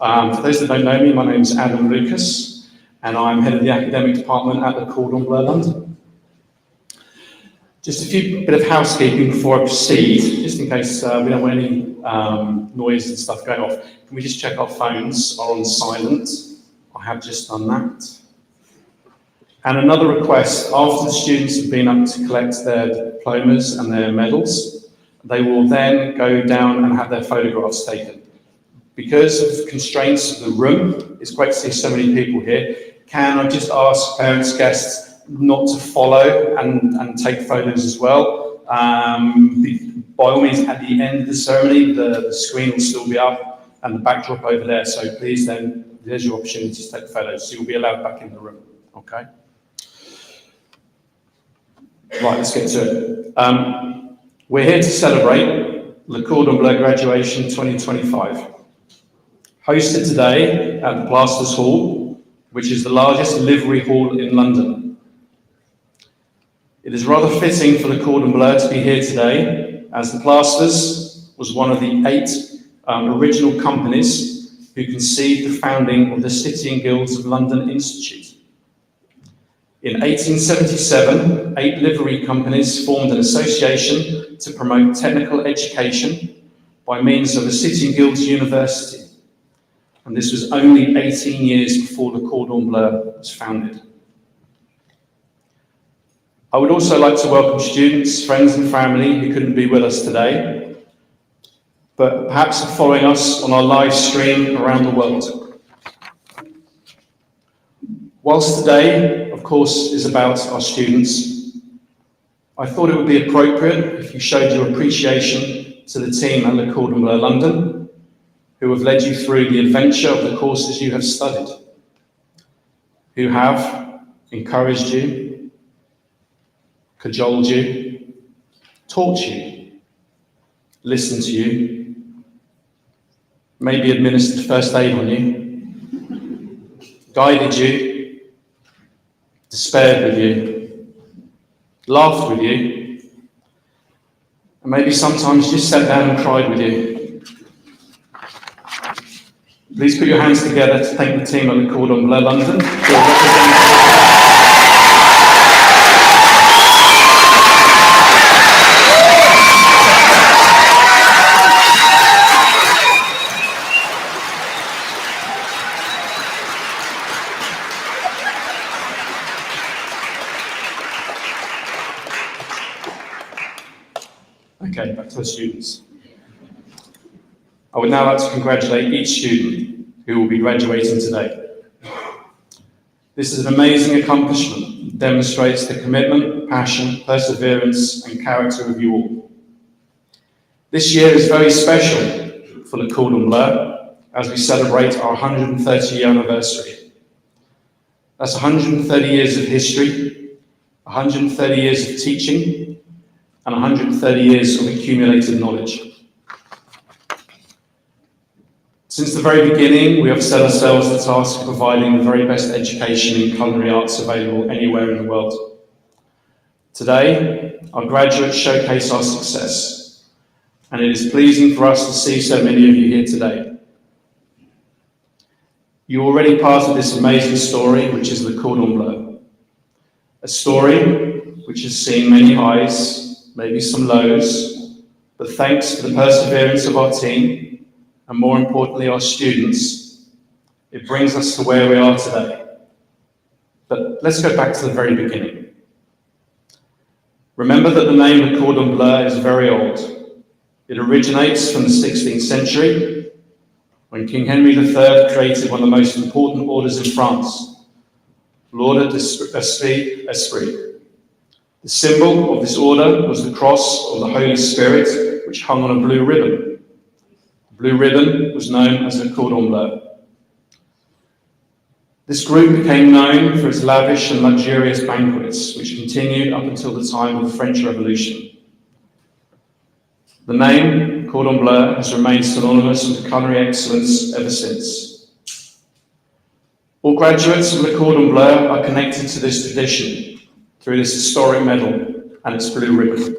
For those that don't know me, my name is Adam Lucas, and I'm head of the academic department at the Cordon Bleu London. Just a bit of housekeeping before I proceed, just in case we don't want any noise and stuff going off. Can we just check our phones are on silent? I have just done that. And another request, after the students have been up to collect their diplomas and their medals, they will then go down and have their photographs taken. Because of the constraints of the room, it's great to see so many people here. Can I just ask parents, guests, not to follow and take photos as well? By all means, at the end of the ceremony, the screen will still be up and the backdrop over there. So please then, there's your opportunity to take photos. So you'll be allowed back in the room, okay? Right, let's get to it. We're here to celebrate Le Cordon Bleu Graduation 2025. Hosted today at the Plasters Hall, which is the largest livery hall in London. It is rather fitting for the Cordon Bleu to be here today, as the Plasters was one of the 8 original companies who conceived the founding of the City and Guilds of London Institute. In 1877, 8 livery companies formed an association to promote technical education by means of a City and Guilds University. And this was only 18 years before the Cordon Bleu was founded. I would also like to welcome students, friends and family who couldn't be with us today, but perhaps are following us on our live stream around the world. Whilst today, of course, is about our students, I thought it would be appropriate if you showed your appreciation to the team at Le Cordon Bleu London, who have led you through the adventure of the courses you have studied, who have encouraged you, cajoled you, taught you, listened to you, maybe administered first aid on you, guided you, despaired with you, laughed with you, and maybe sometimes just sat down and cried with you. Please put your hands together to thank the team at the Cordon Bleu London for representing. Okay, back to the students. I would now like to congratulate each student who will be graduating today. This is an amazing accomplishment that demonstrates the commitment, passion, perseverance, and character of you all. This year is very special for Le Cordon Bleu as we celebrate our 130-year anniversary. That's 130 years of history, 130 years of teaching, and 130 years of accumulated knowledge. Since the very beginning, we have set ourselves the task of providing the very best education in culinary arts available anywhere in the world. Today, our graduates showcase our success, and it is pleasing for us to see so many of you here today. You're already part of this amazing story, which is Le Cordon Bleu. A story which has seen many highs, maybe some lows, but thanks to the perseverance of our team, and more importantly, our students, it brings us to where we are today. But let's go back to the very beginning. Remember that the name Le Cordon Bleu is very old. It originates from the 16th century, when King Henry III created one of the most important orders in France, l'Ordre d'Esprit. The symbol of this order was the cross of the Holy Spirit, which hung on a blue ribbon. The blue ribbon was known as the Cordon Bleu. This group became known for its lavish and luxurious banquets, which continued up until the time of the French Revolution. The name Cordon Bleu has remained synonymous with culinary excellence ever since. All graduates of Le Cordon Bleu are connected to this tradition through this historic medal and its blue ribbon.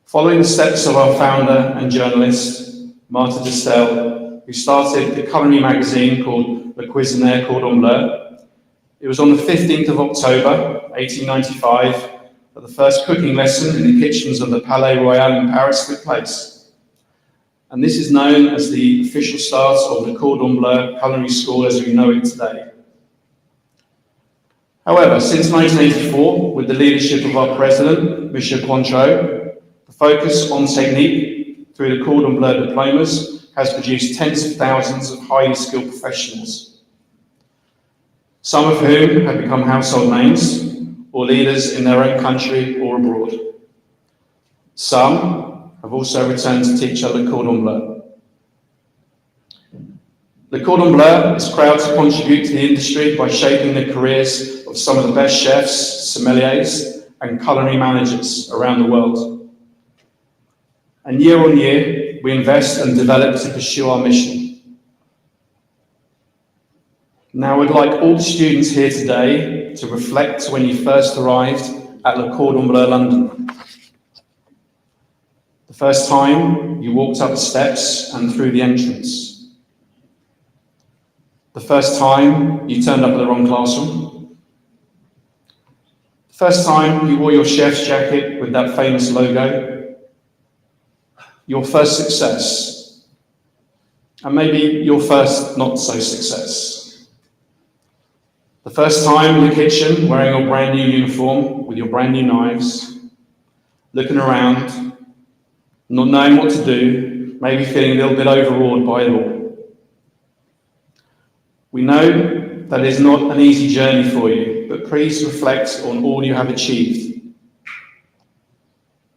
Following the steps of our founder and journalist, Martha Distel, who started the culinary magazine called Cuisine, Cordon Bleu. It was on the 15th of October, 1895, that the first cooking lesson in the kitchens of the Palais Royal in Paris took place. And this is known as the official start of the Cordon Bleu Culinary School as we know it today. However, since 1984, with the leadership of our president, Monsieur Cointreau, the focus on technique through the Cordon Bleu diplomas has produced tens of thousands of highly skilled professionals, some of whom have become household names or leaders in their own country or abroad. Some have also returned to teach at Le Cordon Bleu. Le Cordon Bleu is proud to contribute to the industry by shaping the careers of some of the best chefs, sommeliers, and culinary managers around the world. And year on year, we invest and develop to pursue our mission. Now, I'd like all the students here today to reflect when you first arrived at Le Cordon Bleu London. The first time you walked up the steps and through the entrance. The first time you turned up at the wrong classroom. The first time you wore your chef's jacket with that famous logo. Your first success. And maybe your first not so success. The first time in the kitchen wearing your brand new uniform with your brand new knives, looking around, not knowing what to do, maybe feeling a little bit overawed by it all. We know that it is not an easy journey for you, but please reflect on all you have achieved,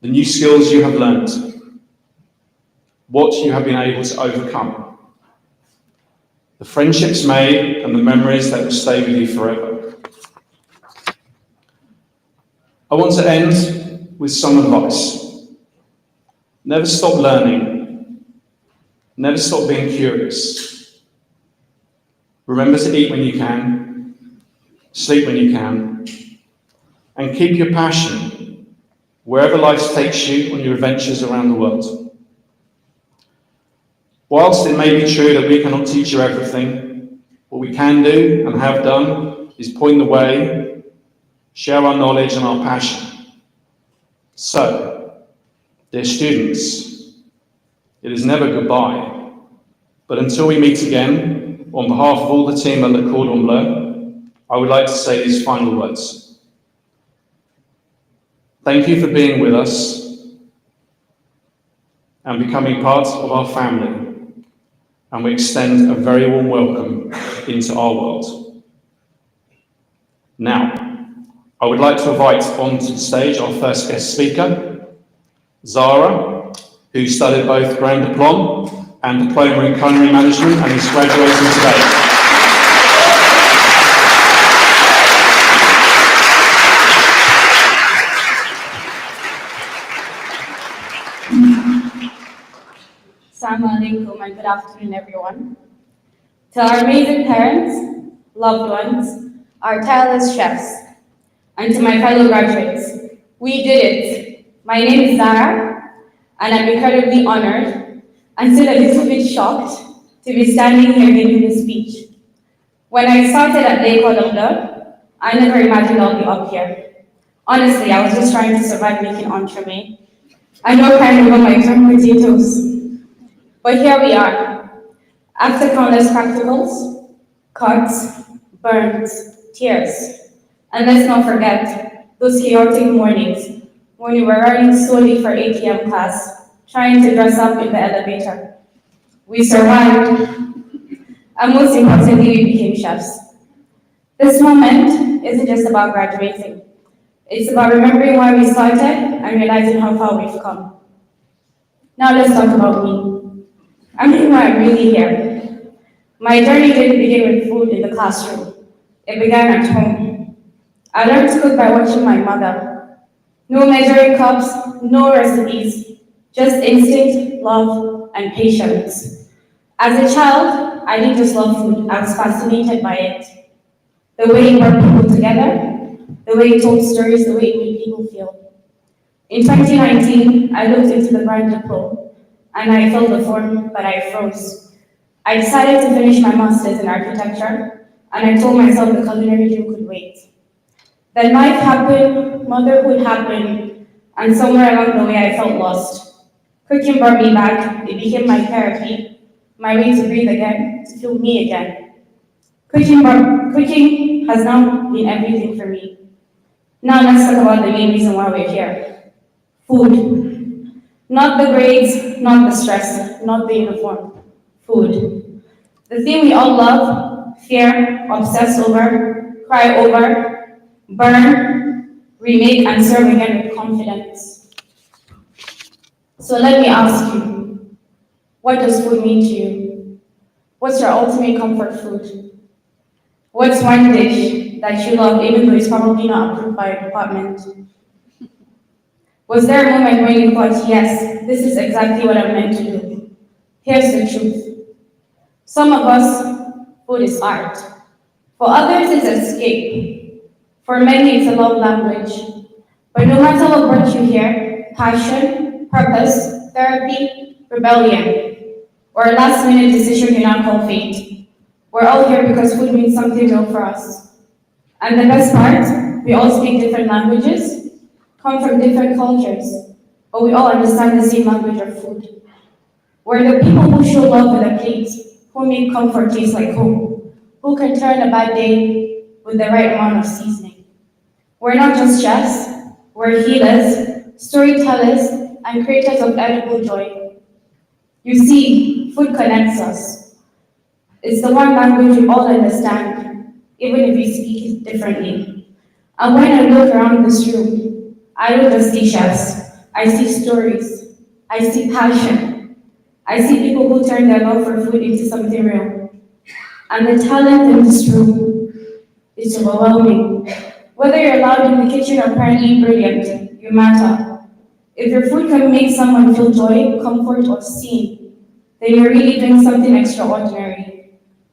the new skills you have learned, what you have been able to overcome, the friendships made and the memories that will stay with you forever. I want to end with some advice. Never stop learning. Never stop being curious. Remember to eat when you can, sleep when you can, and keep your passion wherever life takes you on your adventures around the world. Whilst it may be true that we cannot teach you everything, what we can do and have done is point the way, share our knowledge and our passion. So, dear students, it is never goodbye, but until we meet again, on behalf of all the team at Le Cordon Bleu, I would like to say these final words. Thank you for being with us and becoming part of our family, and we extend a very warm welcome into our world. Now, I would like to invite onto the stage our first guest speaker, Zara, who studied both Grand Diploma and Diploma in Culinary Management and is graduating today. Assalamu alaikum and good afternoon, everyone. To our amazing parents, loved ones, our tireless chefs, and to my fellow graduates, we did it. My name is Zara, and I'm incredibly honored and still a little bit shocked to be standing here giving this speech. When I started at Le Cordon Bleu, I never imagined I'll be up here. Honestly, I was just trying to survive making entremet. I know kind of my current potatoes. But here we are. After countless practicals, cuts, burns, tears, and let's not forget those chaotic mornings when we were running slowly for 8 p.m. class, trying to dress up in the elevator. We survived, and most importantly, we became chefs. This moment isn't just about graduating. It's about remembering why we started and realizing how far we've come. Now let's talk about me. I'm why I'm really here. My journey didn't begin with food in the classroom. It began at home. I learned to cook by watching my mother. No measuring cups, no recipes, just instinct, love, and patience. As a child, I didn't just love food, I was fascinated by it. The way it brought people together, the way it told stories, the way it made people feel. In 2019, I looked into the Grand Diploma, and I filled the form, but I froze. I decided to finish my master's in architecture, and I told myself the culinary dream could wait. Then life happened, motherhood happened, and somewhere along the way I felt lost. Cooking brought me back, it became my therapy, my way to breathe again, to feel me again. Cooking has now been everything for me. Now let's talk about the main reason why we're here. Food. Not the grades, not the stress, not the uniform. Food. The thing we all love, fear, obsess over, cry over, burn, remake, and serve again with confidence. So let me ask you, what does food mean to you? What's your ultimate comfort food? What's one dish that you love even though it's probably not approved by your department? Was there a moment when you thought, yes, this is exactly what I'm meant to do? Here's the truth. Some of us, food is art. For others, it's escape. For many, it's a love language. But no matter what brought you here, passion, purpose, therapy, rebellion, or a last-minute decision you now call fate, we're all here because food means something real for us. And the best part, we all speak different languages, come from different cultures, but we all understand the same language of food. We're the people who show love with a plate, who make comfort taste like home, who can turn a bad day with the right amount of seasoning. We're not just chefs, we're healers, storytellers, and creators of edible joy. You see, food connects us. It's the one language we all understand, even if we speak it differently. And when I look around this room, I don't just see chefs, I see stories, I see passion, I see people who turn their love for food into something real. And the talent in this room is overwhelming. Whether you're loud in the kitchen or apparently brilliant, you matter. If your food can make someone feel joy, comfort, or seen, then you're really doing something extraordinary.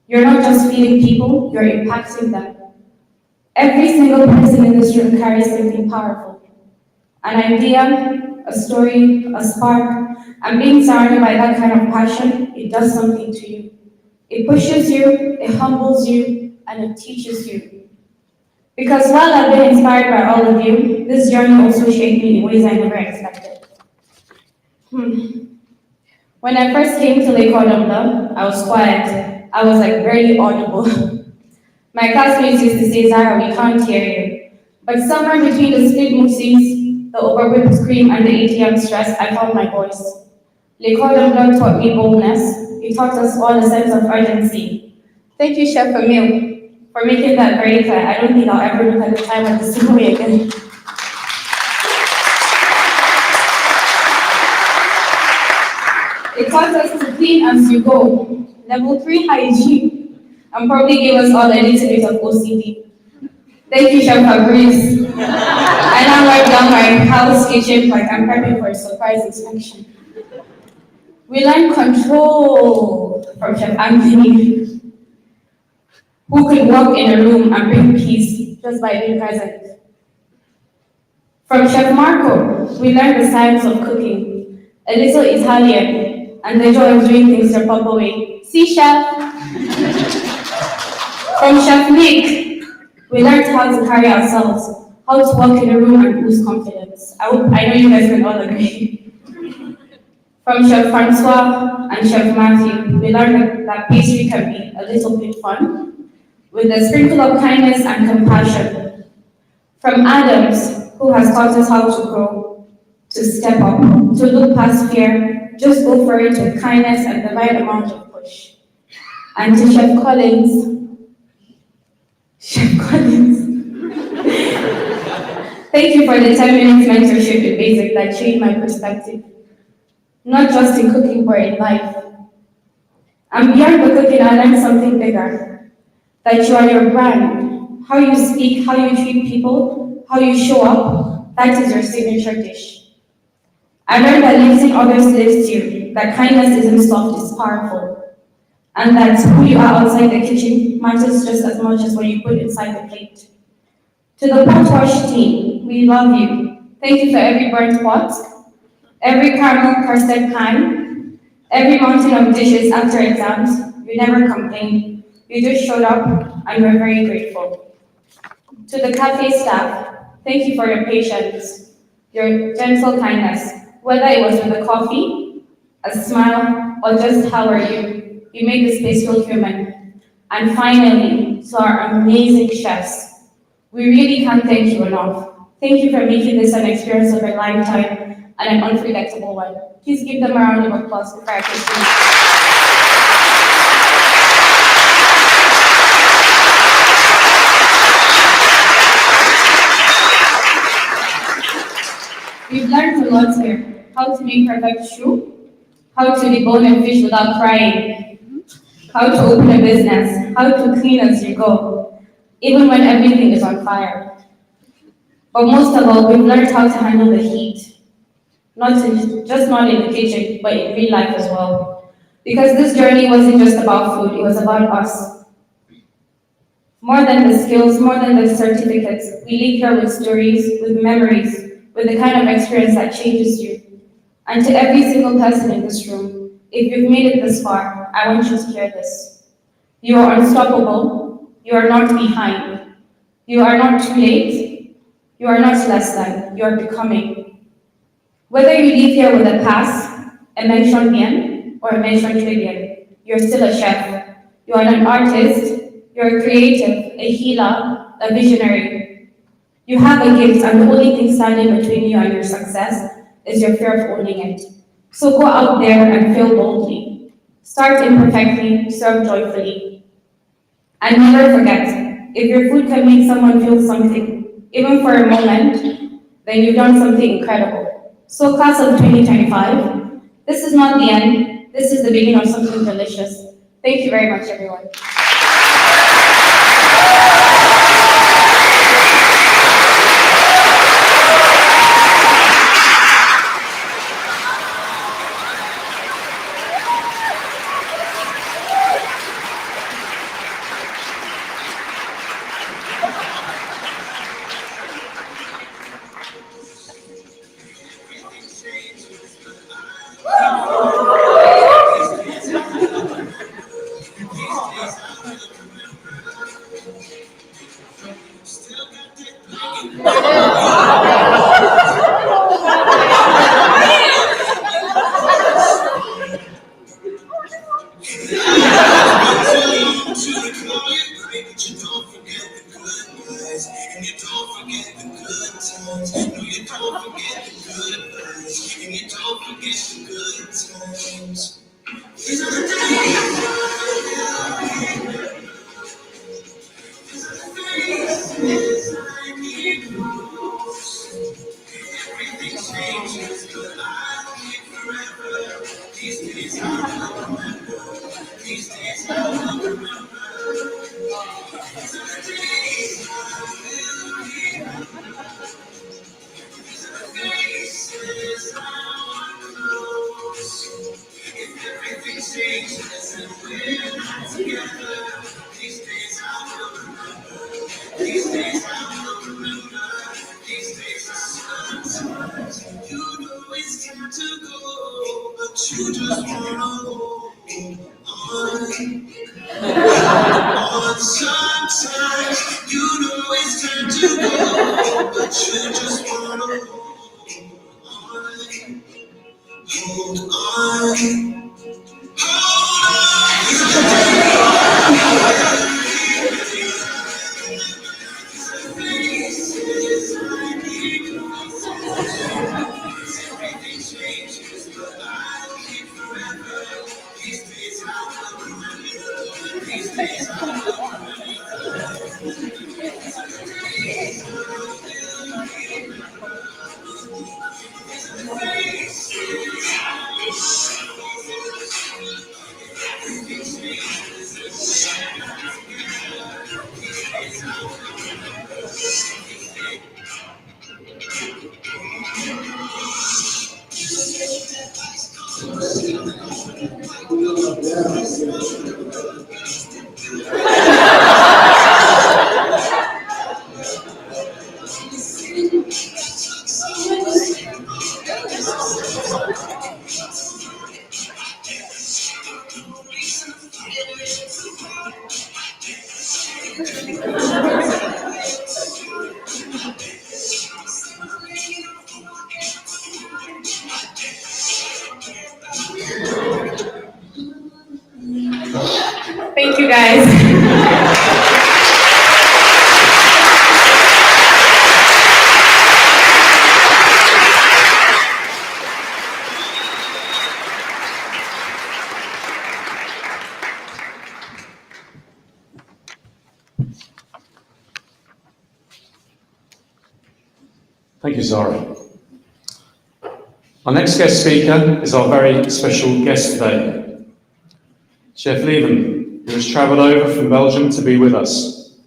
You're not just feeding people, you're impacting them. Every single person in this room carries something powerful. An idea, a story, a spark, and being surrounded by that kind of passion, it does something to you. It pushes you, it humbles you, and it teaches you. Because while I've been inspired by all of you, this journey also shaped me in ways I never expected. When I first came to Lake Cordon Bleu, I was quiet. I was like barely audible. My classmates used to say, Zara, we can't hear you. But somewhere between the split mousses, the overwhipped cream, and the ATM stress, I found my voice. Le Cordon Bleu taught me boldness. It taught us all a sense of urgency. Thank you, Chef Emile, for making that very clear. I don't think I'll ever look at the time at the same way again. It taught us to clean as you go. Level 3 hygiene, and probably gave us all a little bit of OCD. Thank you, Chef Fabrice. I now wipe down my house kitchen like I'm prepping for a surprise inspection. We learned control from Chef Anthony, who could walk in a room and bring peace just by being present. From Chef Marco, we learned the science of cooking, a little Italian, and the joy of doing things the proper way. See, Chef? From Chef Nick, we learned how to carry ourselves, how to walk in a room and boost confidence. I know you guys can all agree. From Chef Francois and Chef Matthew, we learned that pastry can be a little bit fun, with a sprinkle of kindness and compassion. From Adams, who has taught us how to grow, to step up, to look past fear, just go for it with kindness and the right amount of push. And to Chef Collins, thank you for the 10 minutes mentorship in basic that changed my perspective. Not just in cooking, but in life. And beyond the cooking, I learned something bigger. That you are your brand. How you speak, how you treat people, how you show up, that is your signature dish. I learned that lifting others lifts you, that kindness isn't soft, it's powerful. And that who you are outside the kitchen matters just as much as what you put inside the plate. To the pot wash team, we love you. Thank you for every burnt pot, every caramel crusted pan, every mountain of dishes after exams. You never complained. You just showed up, and we're very grateful. To the cafe staff, thank you for your patience, your gentle kindness, whether it was with a coffee, a smile, or just how are you. You made this place feel human. And finally, to our amazing chefs, we really can't thank you enough. Thank you for making this an experience of a lifetime and an unforgettable one. Please give them a round of applause before I continue. We've learned a lot here. How to make perfect stew, how to debone a fish without crying, how to open a business, how to clean as you go, even when everything is on fire. But most of all, we've learned how to handle the heat, just not in the kitchen, but in real life as well. Because this journey wasn't just about food, it was about us. More than the skills, more than the certificates, we leave here with stories, with memories, with the kind of experience that changes you. And to every single person in this room, if you've made it this far, I want you to hear this. You are unstoppable, you are not behind, you are not too late, you are not less than, you are becoming. Whether you leave here with a pass, a mention bien, or a mention très bien, you're still a chef. You are an artist, you're a creative, a healer, a visionary. You have a gift, and the only thing standing between you and your success is your fear of owning it. So go out there and fail boldly. Start imperfectly, serve joyfully. And never forget, if your food can make someone feel something, even for a moment, then you've done something incredible. So class of 2025, this is not the end, this is the beginning of something delicious. Thank you very much, everyone. Thank you, Zara. Our next guest speaker is our very special guest today, Chef Leven, who has travelled over from Belgium to be with us.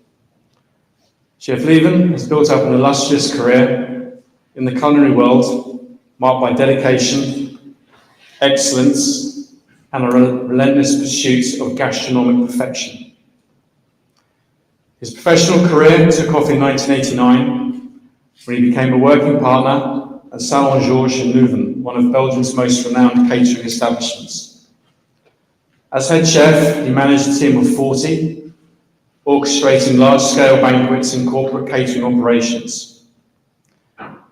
Chef Leven has built up an illustrious career in the culinary world, marked by dedication, excellence, and a relentless pursuit of gastronomic perfection. His professional career took off in 1989 when he became a working partner at Salon Georges in Leuven, one of Belgium's most renowned catering establishments. As head chef, he managed a team of 40, orchestrating large-scale banquets and corporate catering operations.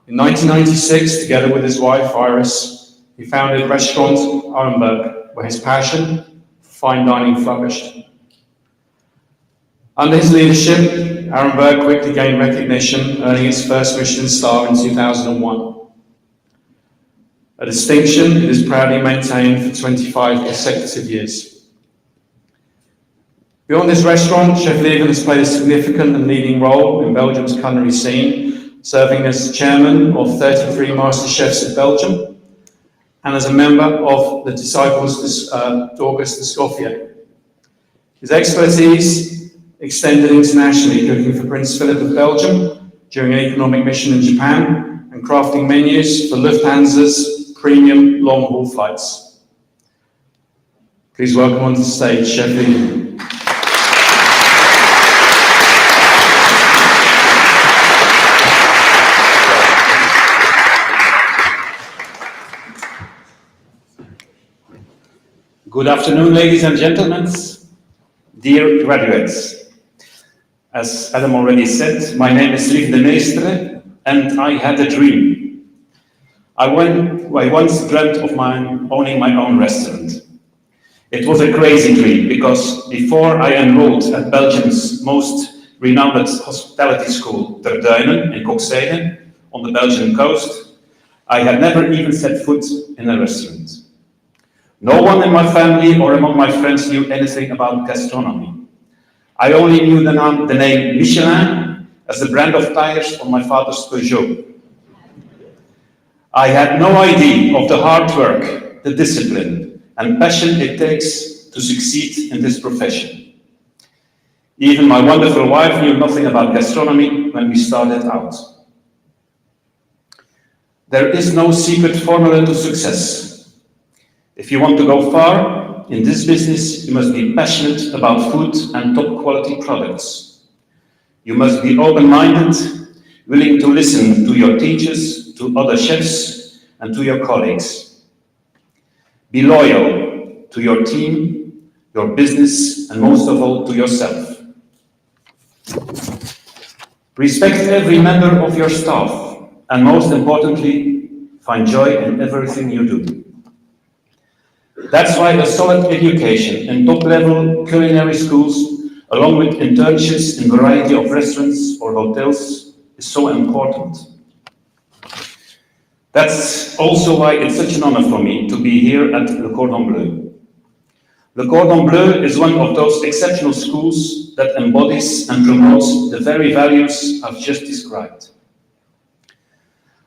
In 1996, together with his wife, Iris, he founded Restaurant Arenberg, where his passion for fine dining flourished. Under his leadership, Arenberg quickly gained recognition, earning its first Michelin star in 2001. A distinction it is proudly maintained for 25 consecutive years. Beyond his restaurant, Chef Leven has played a significant and leading role in Belgium's culinary scene, serving as chairman of 33 Master Chefs of Belgium and as a member of the Disciples d'Auguste Escoffier. His expertise extended internationally, cooking for Prince Philip of Belgium during an economic mission in Japan and crafting menus for Lufthansa's premium long-haul flights. Please welcome onto the stage Chef Leven. Good afternoon, ladies and gentlemen, dear graduates. As Adam already said, my name is Lief de Meestere, and I had a dream. I once dreamt of owning my own restaurant. It was a crazy dream because before I enrolled at Belgium's most renowned hospitality school, Ter Duinen in Kokzijde, on the Belgian coast, I had never even set foot in a restaurant. No one in my family or among my friends knew anything about gastronomy. I only knew the name Michelin as the brand of tires on my father's Peugeot. I had no idea of the hard work, the discipline, and passion it takes to succeed in this profession. Even my wonderful wife knew nothing about gastronomy when we started out. There is no secret formula to success. If you want to go far in this business, you must be passionate about food and top quality products. You must be open-minded, willing to listen to your teachers, to other chefs, and to your colleagues. Be loyal to your team, your business, and most of all, to yourself. Respect every member of your staff, and most importantly, find joy in everything you do. That's why a solid education in top-level culinary schools, along with internships in a variety of restaurants or hotels, is so important. That's also why it's such an honor for me to be here at Le Cordon Bleu. Le Cordon Bleu is one of those exceptional schools that embodies and promotes the very values I've just described.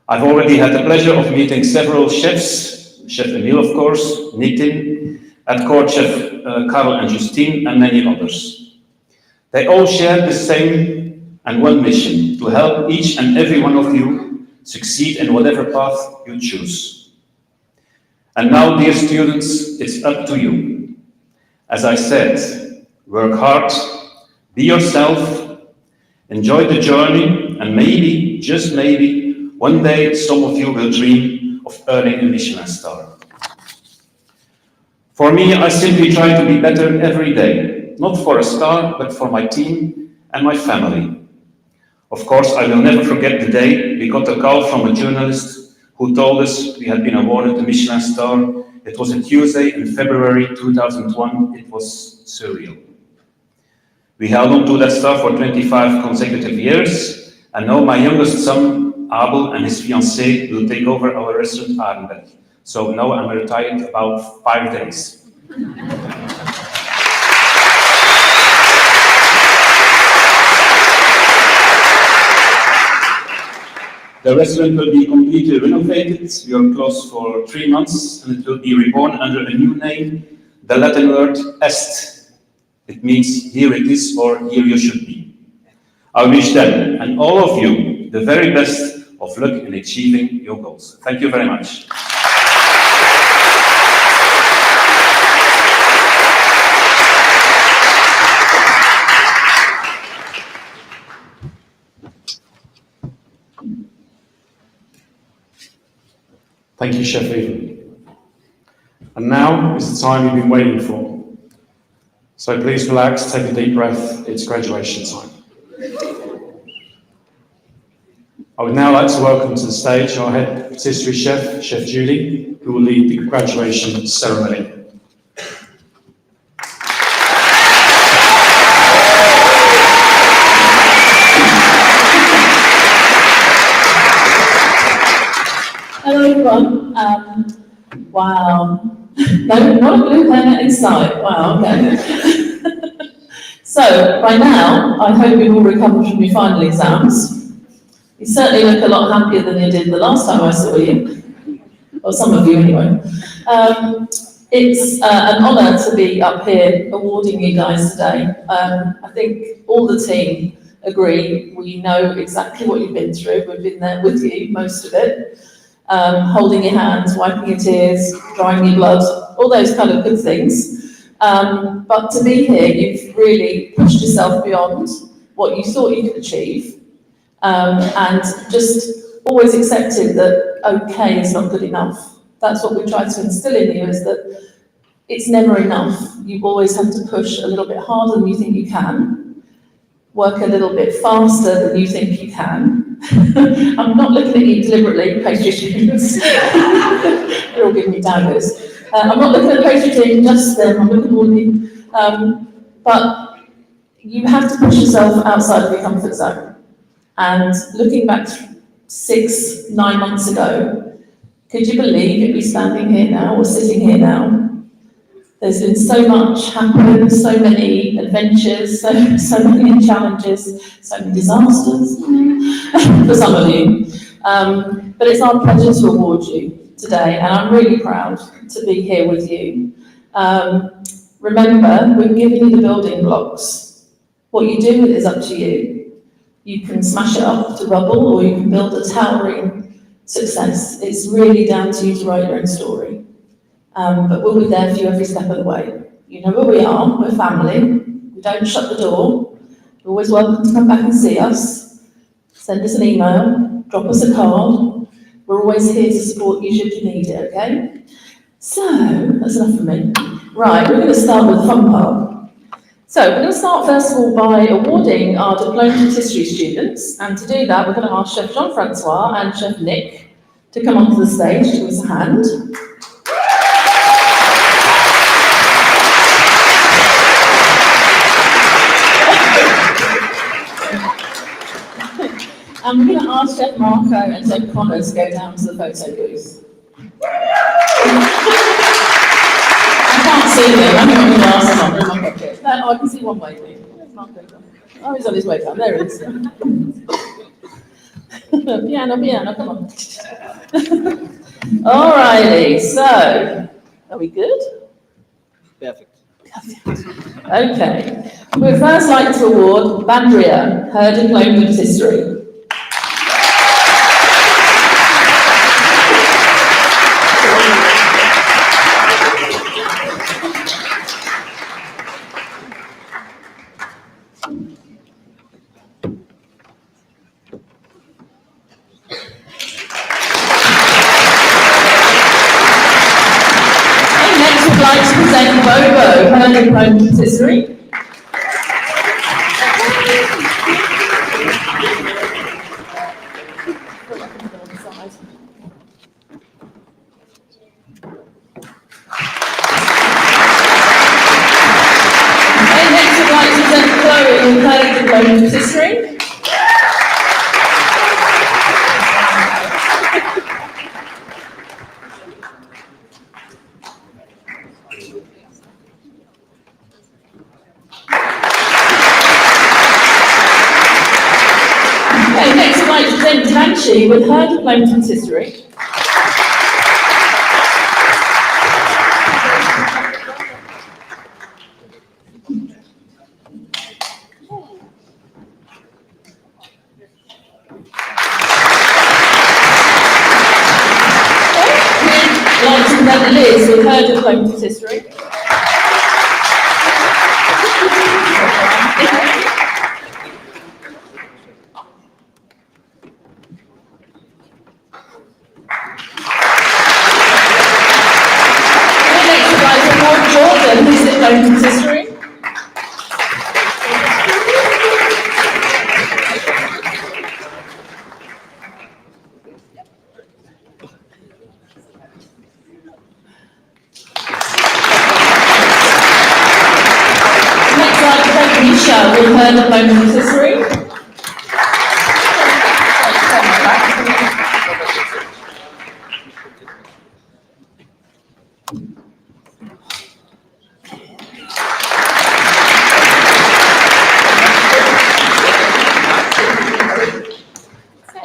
I've already had the pleasure of meeting several chefs, Chef Emile, of course, Nitin, at court Chef Karel and Justine, and many others. They all share the same and one mission, to help each and every one of you succeed in whatever path you choose. And now, dear students, it's up to you. As I said, work hard, be yourself, enjoy the journey, and maybe, just maybe, one day some of you will dream of earning a Michelin star. For me, I simply try to be better every day, not for a star, but for my team and my family. Of course, I will never forget the day we got a call from a journalist who told us we had been awarded the Michelin star. It was a Tuesday in February 2001. It was surreal. We held on to that star for 25 consecutive years, and now my youngest son, Abel, and his fiancée will take over our restaurant Arenberg. So now I'm retired about 5 days. The restaurant will be completely renovated. We are closed for 3 months, and it will be reborn under a new name, the Latin word est. It means here it is or here you should be. I wish them and all of you the very best of luck in achieving your goals. Thank you very much. Thank you, Chef Eva. And now is the time you've been waiting for. So please relax, take a deep breath. It's graduation time. I would now like to welcome to the stage our head patisserie chef, Chef Julie, who will lead the graduation ceremony. Hello everyone. Wow. No, not a blue pen in sight. Wow, okay. So, by now, I hope you've all recovered from your final exams. You certainly look a lot happier than you did the last time I saw you. Or some of you anyway. It's an honour to be up here awarding you guys today. I think all the team agree. We know exactly what you've been through. We've been there with you, most of it. Holding your hands, wiping your tears, drying your blood, all those kind of good things. But to be here, you've really pushed yourself beyond what you thought you could achieve, and just always accepted that okay is not good enough. That's what we try to instill in you, is that it's never enough. You always have to push a little bit harder than you think you can, work a little bit faster than you think you can. I'm not looking at you deliberately, pastry students. You're all giving me daggers. I'm not looking at the pastry team, just them, I'm looking at all of you. But you have to push yourself outside of your comfort zone. And looking back 6, 9 months ago, could you believe you'd be standing here now or sitting here now? There's been so much happened, so many adventures, so many challenges, so many disasters for some of you. But it's our pleasure to award you today, and I'm really proud to be here with you. Remember, we've given you the building blocks. What you do with it is up to you. You can smash it up to rubble, or you can build a towering success. It's really down to you to write your own story. But we'll be there for you every step of the way. You know where we are, we're family. We don't shut the door. You're always welcome to come back and see us. Send us an email, drop us a card. We're always here to support you should you need it, okay? So, that's enough for me. Right, we're going to start with the fun part. So, we're going to start first of all by awarding our diploma patisserie students. And to do that, we're going to ask Chef Jean-Francois and Chef Nick to come onto the stage to give us a hand. And we're going to ask Chef Marco and Chef Connor to go down to the photo booth. I can't see them, I haven't got my glasses on in my pocket. No, I can see one waving. Where's Marco gone? Oh, he's on his way down, there he is. Piano, come on. Alrighty, so, are we good? Perfect. Okay. We'd first like to award Bandria her diploma in patisserie. Her diploma in patisserie. Next we'd like to present Chloe with her diploma in patisserie. Anchi with her diploma in history. We'd like to present Liz with her diploma in history. Jordan, who's diploma in history. Next I present Misha with her diploma in history.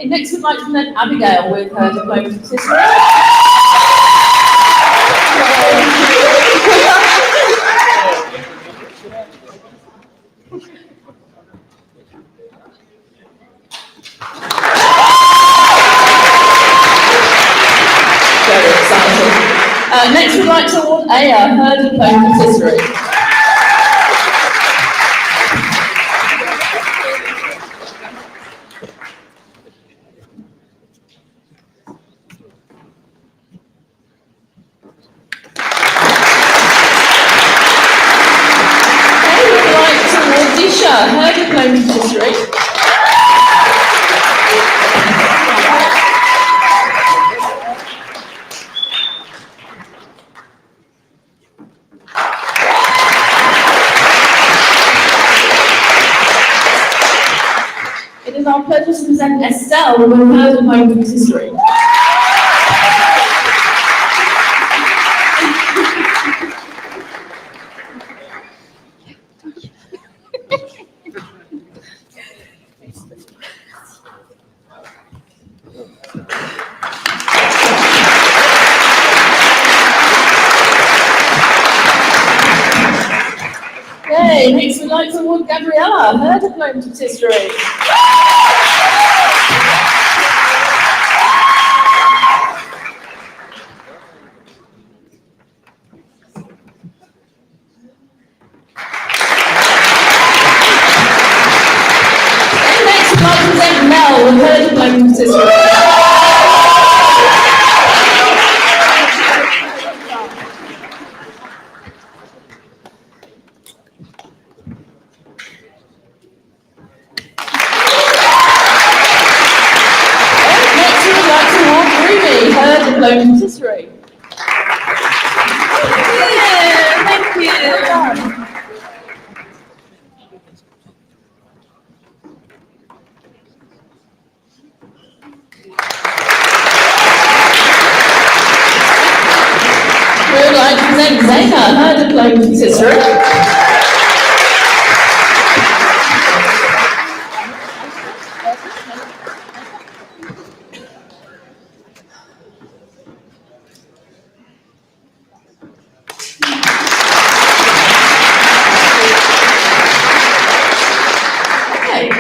Next, we'd like to present Abigail with her diploma in history. Very exciting. Next, we'd like to award Aya her diploma in history. Her diploma in history. It is our pleasure to present Estelle with her diploma in history. Okay, next we'd like to award Gabriella her diploma in history. And next we'd like to present Mel with her diploma in history. Diploma in history. Yeah, thank you. Well done. We would like to present Zaina her diploma in history.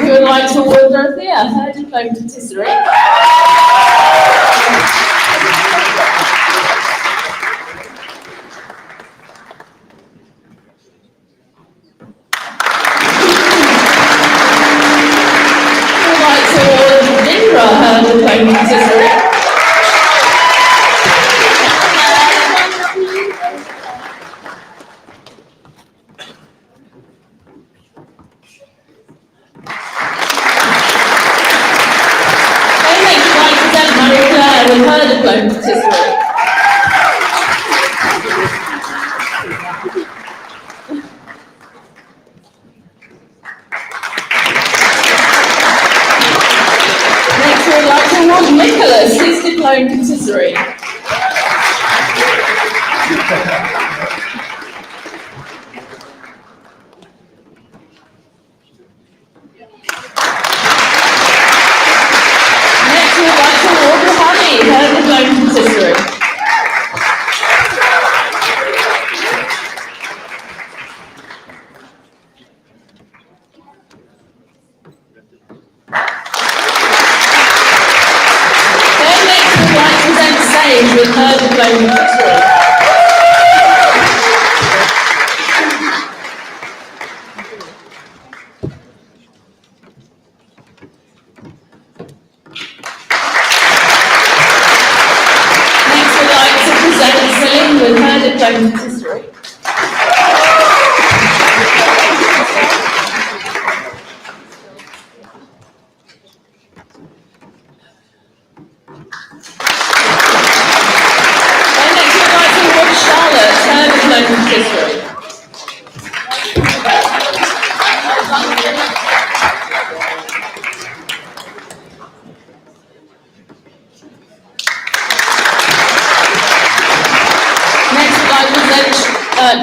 We would like to award Dorothea her diploma in history. We would like to award Indra her diploma in history. With her diploma patisserie. And next we'd like to award Charlotte her diploma patisserie.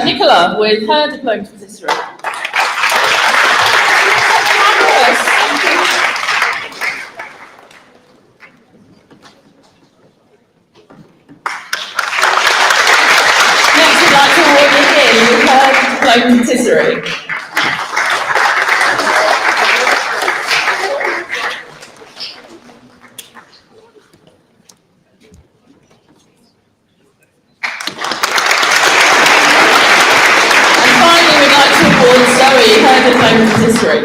Nicola with her diploma patisserie. Next, we'd like to award Nikki with her diploma patisserie. Zoe, her diploma patisserie.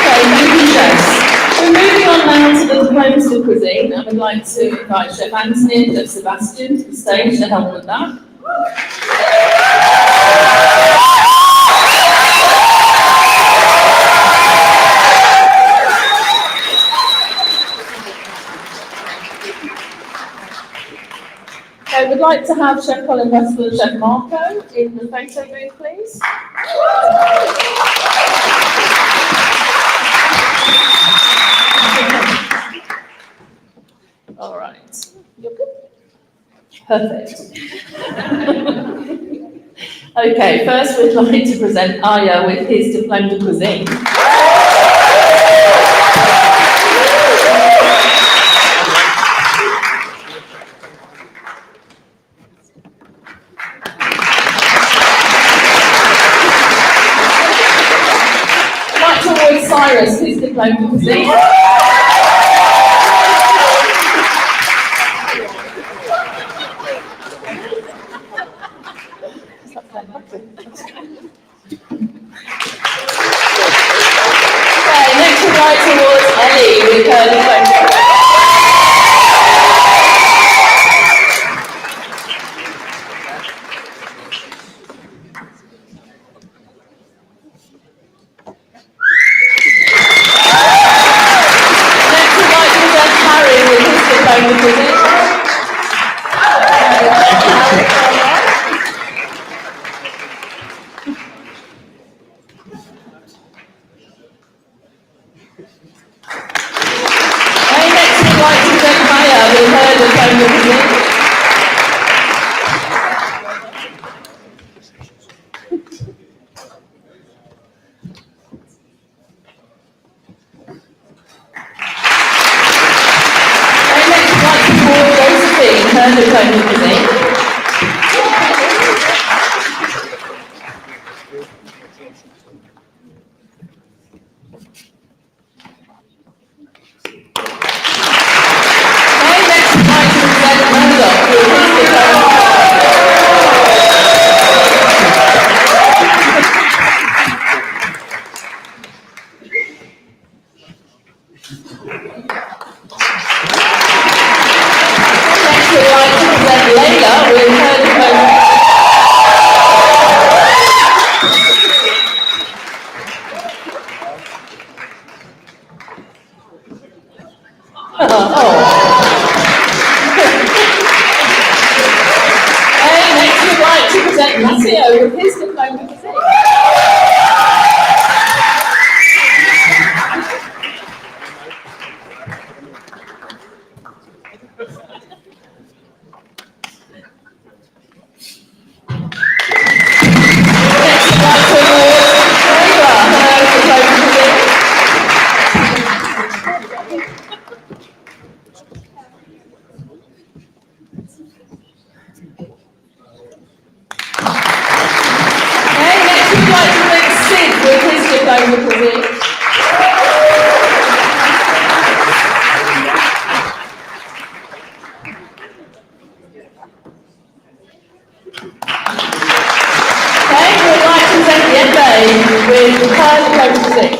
Okay, thank you, chefs. We're moving on now to the diplomas of cuisine, and we'd like to invite Chef Anthony and Chef Sebastian to the stage to help with that. Okay, we'd like to have Chef Colin Westall and Chef Marco in the photo booth, please. All right. You're good? Perfect. Okay, first we'd like to present Aya with his diploma de cuisine. Cyrus, his diploma de cuisine. Okay, next we'd like towards Ellie with her diploma. With his diploma de cuisine. present Yenbei with her diploma cuisine.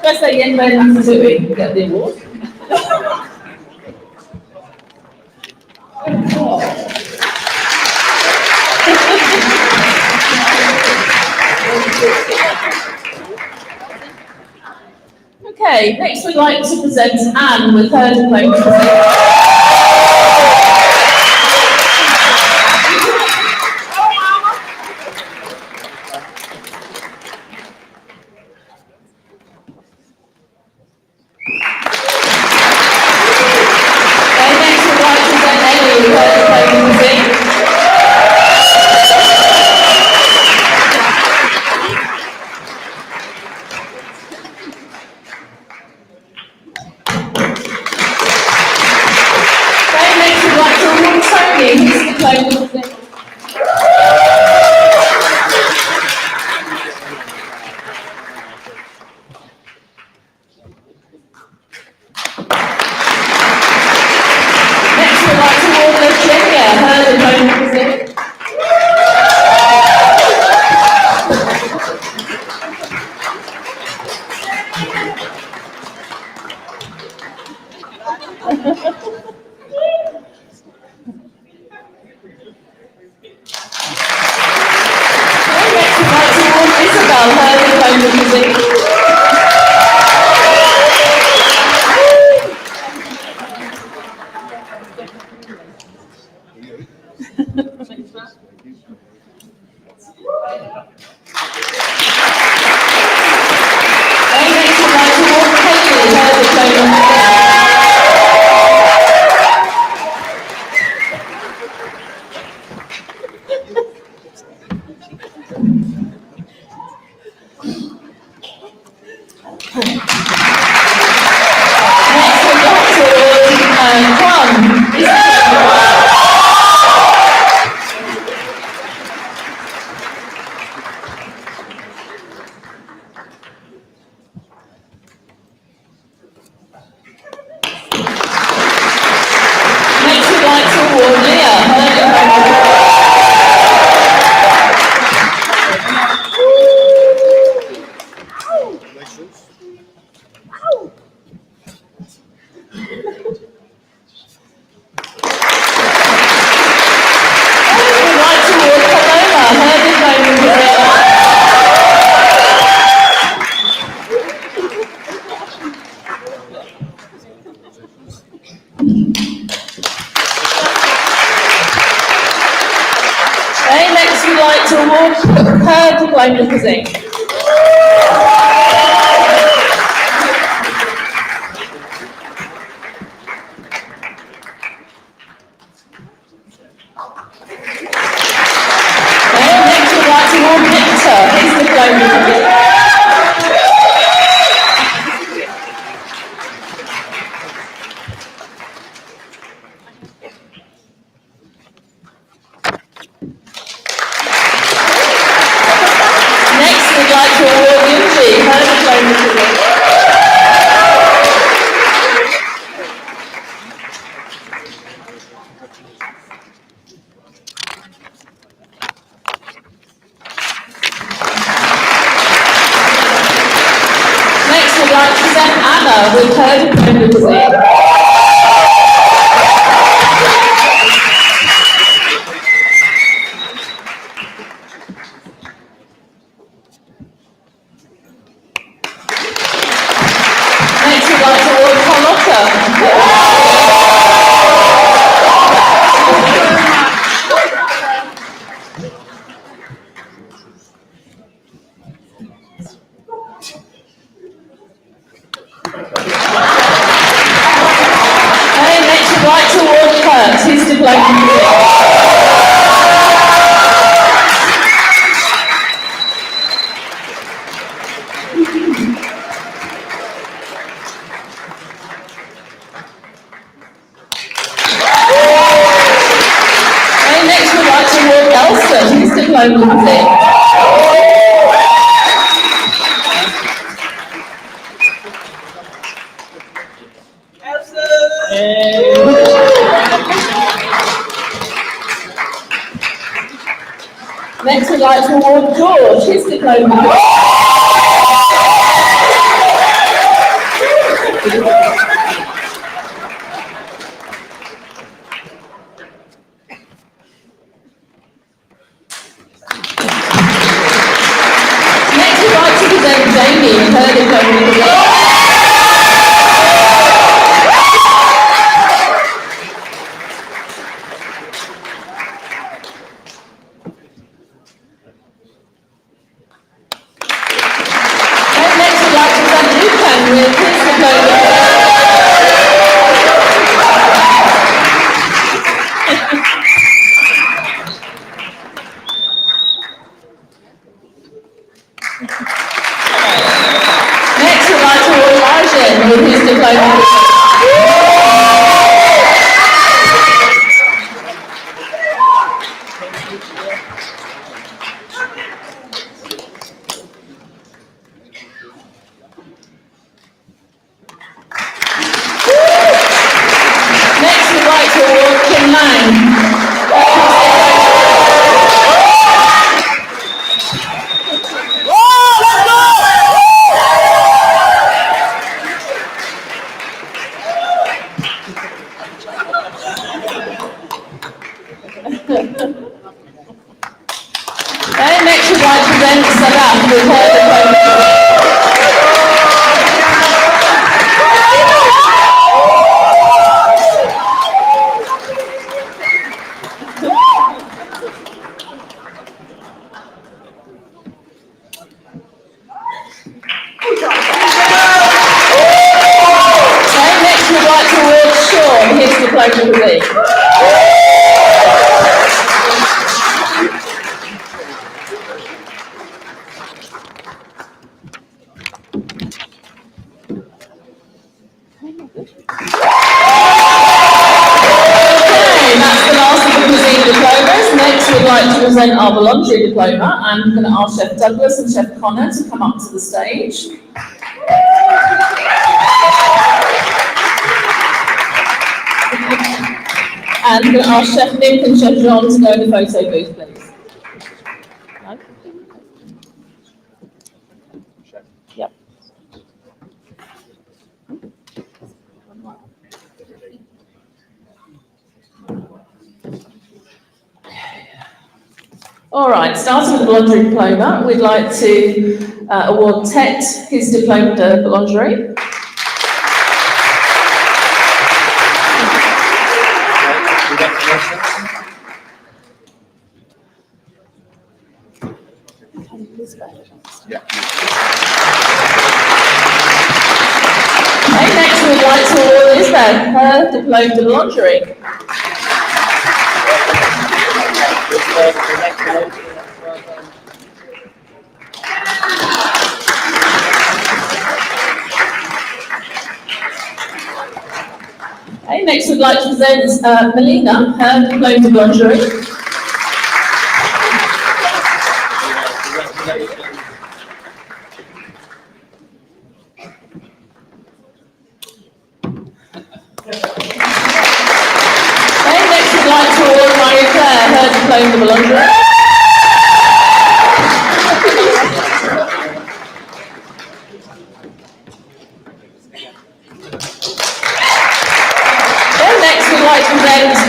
First say Yenbei Matsuzui, get the award. Okay, next we'd like to present Anne with her diploma cuisine. Her diploma cuisine. Next we'd like to award Victor his diploma cuisine. With her diploma cuisine. Next we'd like to award Carlotta. His diploma cuisine. Next we'd like to award Elsa his diploma cuisine. Elsa! Next, we'd like to award George his diploma. Next, we'd like to present Jamie with her diploma. With his diploma. Next, we'd like to award Arjun with his diploma. Next, we'd like to present Salah with her diploma. Next, we'd like to award Sean his diploma with thee. We'd like to present our voluntary diploma, and I'm going to ask Chef Douglas and Chef Connor to come up to the stage. And I'm going to ask Chef Nick and Chef John to go in the photo booth, please. Yep. All right, starting with the boulangerie diploma, we'd like to award Tet his diploma de boulangerie. Okay, next we'd like to award Isabel her diploma de boulangerie. Okay, next we'd like to present Melina, her diploma de boulangerie. Okay, next we'd like to award Maria Claire, her diploma de boulangerie.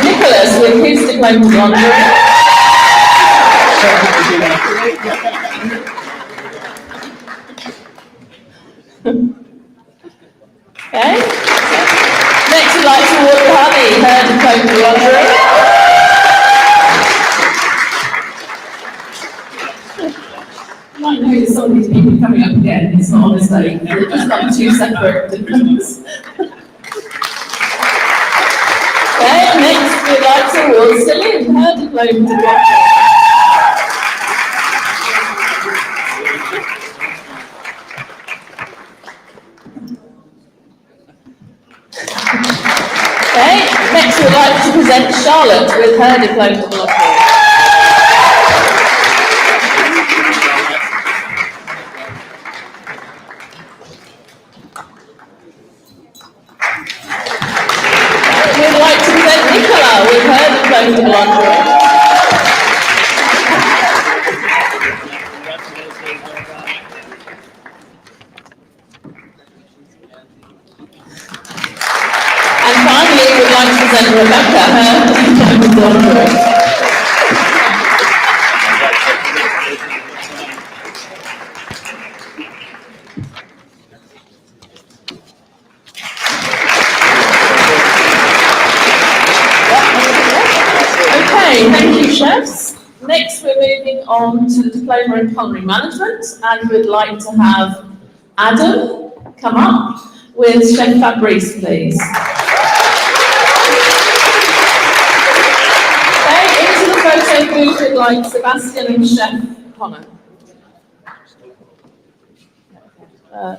Nicholas with his diploma de boulangerie. Okay. Next we'd like to award Honey her diploma de boulangerie. You might notice some of these people coming up again, it's not on this day, they're just like two separate diplomas. Okay, next we'd like to award Celine her diploma de boulangerie. Okay, next we'd like to present Charlotte with her diploma de boulangerie. We'd like to present Nicola with her diploma de boulangerie. Okay, thank you, chefs. Next, we're moving on to the Diploma in Culinary Management, and we'd like to have Adam come up with Chef Fabrice, please. Okay, into the photo booth, we'd like Sebastian and Chef Connor. Yeah.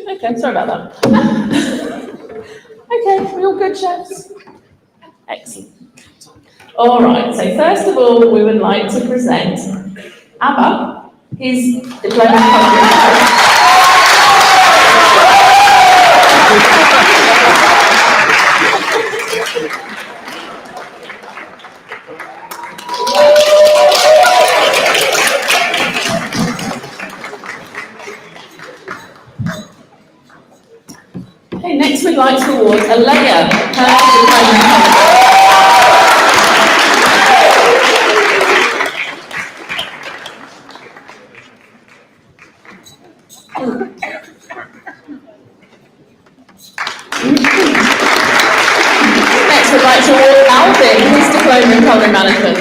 Okay, sorry about that. Okay, we all good, chefs? Excellent. All right, so first of all, we would like to present Abba, his diploma in culinary. Okay, next we'd like to award Alea, her diploma in culinary. Next we'd like to award Alvin, his diploma in culinary management.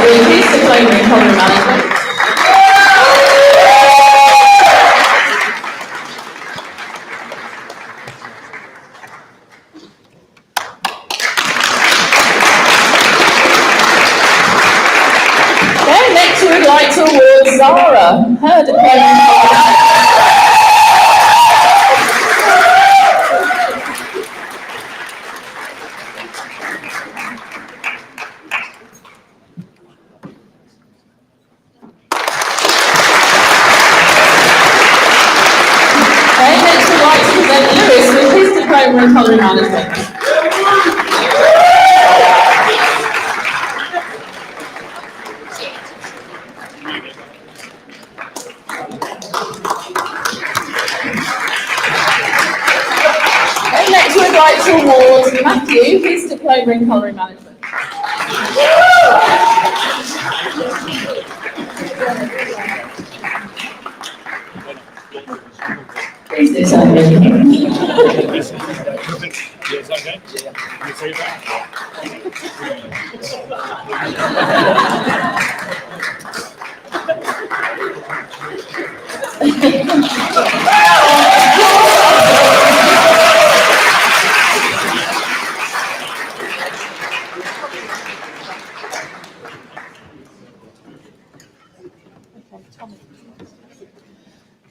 With his diploma in culinary management. Okay, next we would like to award Zara, her diploma in culinary management. Diploma in culinary management. Okay, next we'd like to award Matthew his diploma in culinary management. Please do so. Yes, okay. Yeah. You say that?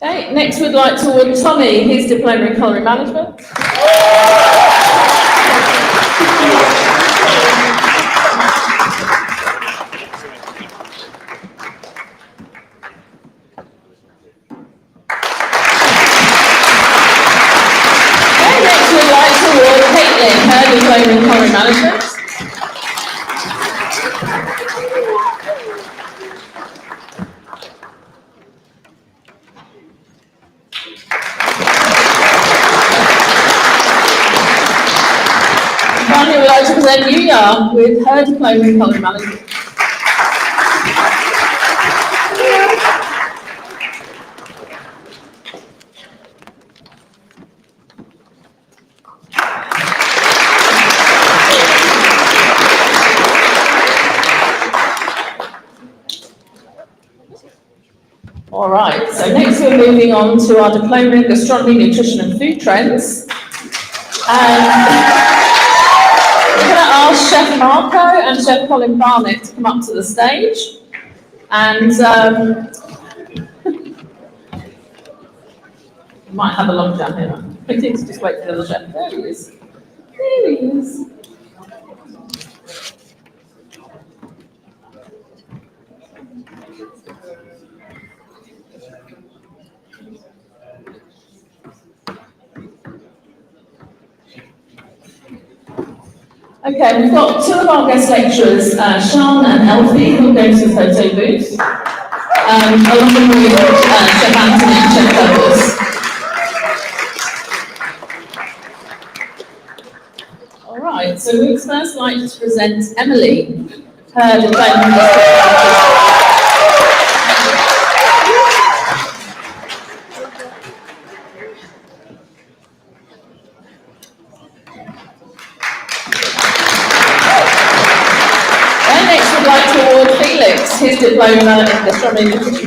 Okay, next we'd like to award Tommy his diploma in culinary management. Her diploma in culinary management. Finally, we'd like to present Yuya with her diploma in culinary management. All right, so next we're moving on to our diploma in gastronomy, nutrition and food trends. And we're going to ask Chef Marco and Chef Colin Barnett to come up to the stage. And we might have a lockdown here. I need to just wait for the other chef. There he is. There he is. Okay, we've got two of our guest lecturers, Sean and Elfie, who will go to the photo booth, along with Chef Anthony and Chef Douglas. All right, so we'd first like to present Emily, her diploma. Next, we'd like to award Felix his diploma in gastronomy and nutrition.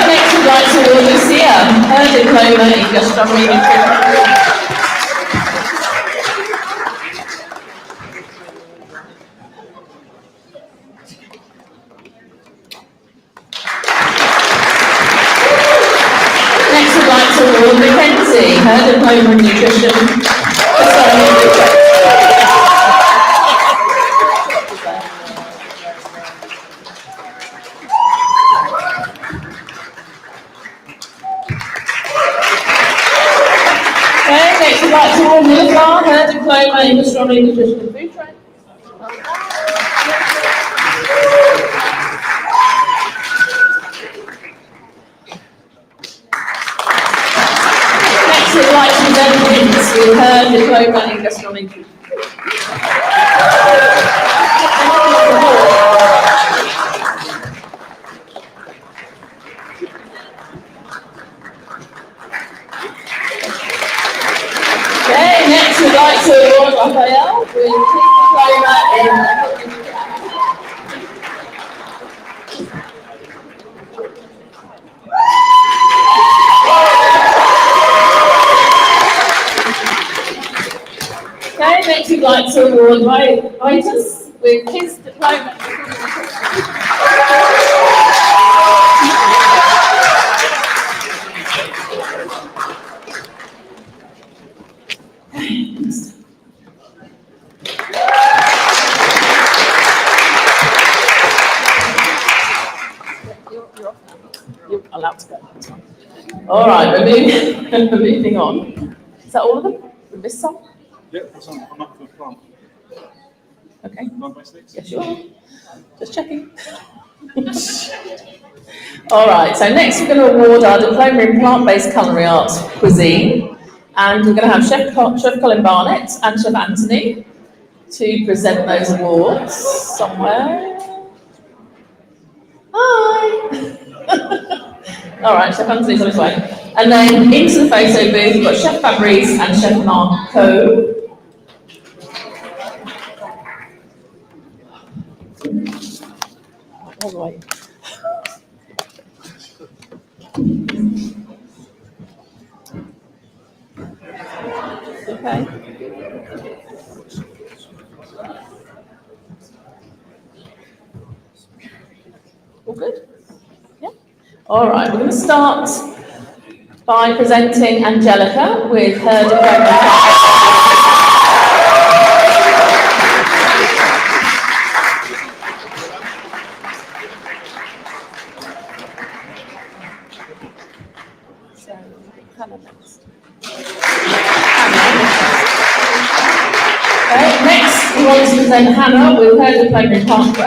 Next, we'd like to award Lucia her diploma in gastronomy and nutrition. Mackenzie, her diploma in nutrition. Okay, next we'd like to award Nicola, her diploma in gastronomy, nutrition and food trade. We'd like to present Vince with her diploma in gastronomy. Okay, next we'd like to award Raphael with his diploma in Okay, next we'd like to award Vitus with his diploma. You're allowed to go. That's fine. All right, we're moving on. Is that all of them? We missed some? Yeah, I'm up for the plant. Okay. Plant-based eggs? Yes, you are. Just checking. All right, so next we're going to award our diploma in plant-based culinary arts cuisine. And we're going to have Chef Colin Barnett and Chef Anthony to present those awards somewhere. Hi! All right, Chef Anthony's on his way. And then into the photo booth, we've got Chef Fabrice and Chef Marco. All right. Okay. All good? Yeah. All right, we're going to start by presenting Angelica with her diploma. Next, we want to present Hannah with her diploma in pastry.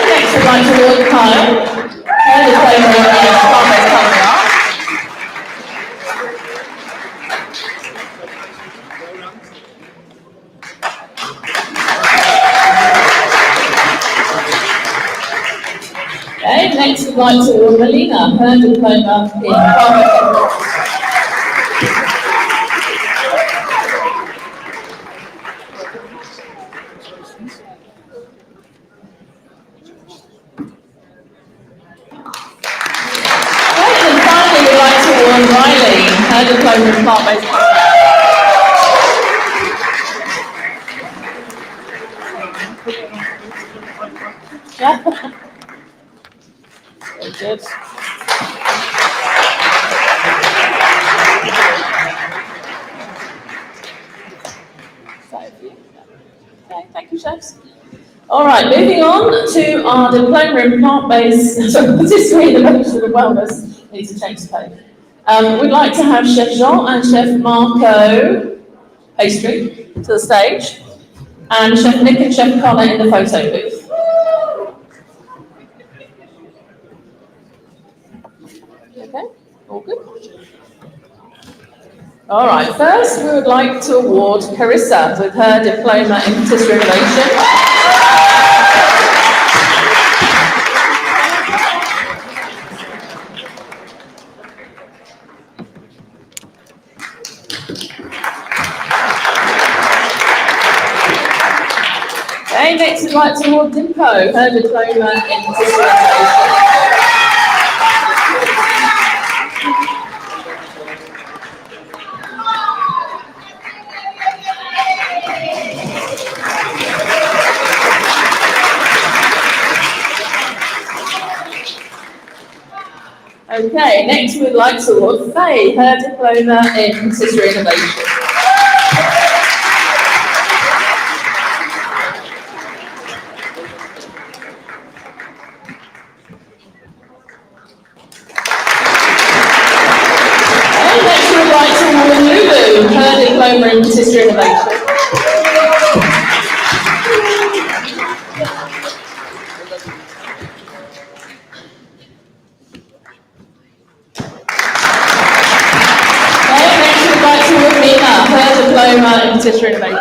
Next, we'd like to award Kyle her diploma in plant-based culinary arts. Okay, next we'd like to award Melina her diploma in plant-based. diploma in plant-based pastry. Yeah. Very good. Okay, thank you, chefs. All right, moving on to our diploma in plant-based patisserie innovation and wellness. Need to change the page. We'd like to have Chef Jean and Chef Marco pastry to the stage, and Chef Nick and Chef Connor in the photo booth. Okay, all good. All right, first we would like to award Carissa with her diploma in patisserie innovation. Okay, next we'd like to award Dimpo her diploma in patisserie innovation. Okay, next we'd like to award Faye her diploma in patisserie innovation. Okay, next we'd like to award Lulu her diploma in patisserie innovation. Her diploma in patisserie innovation.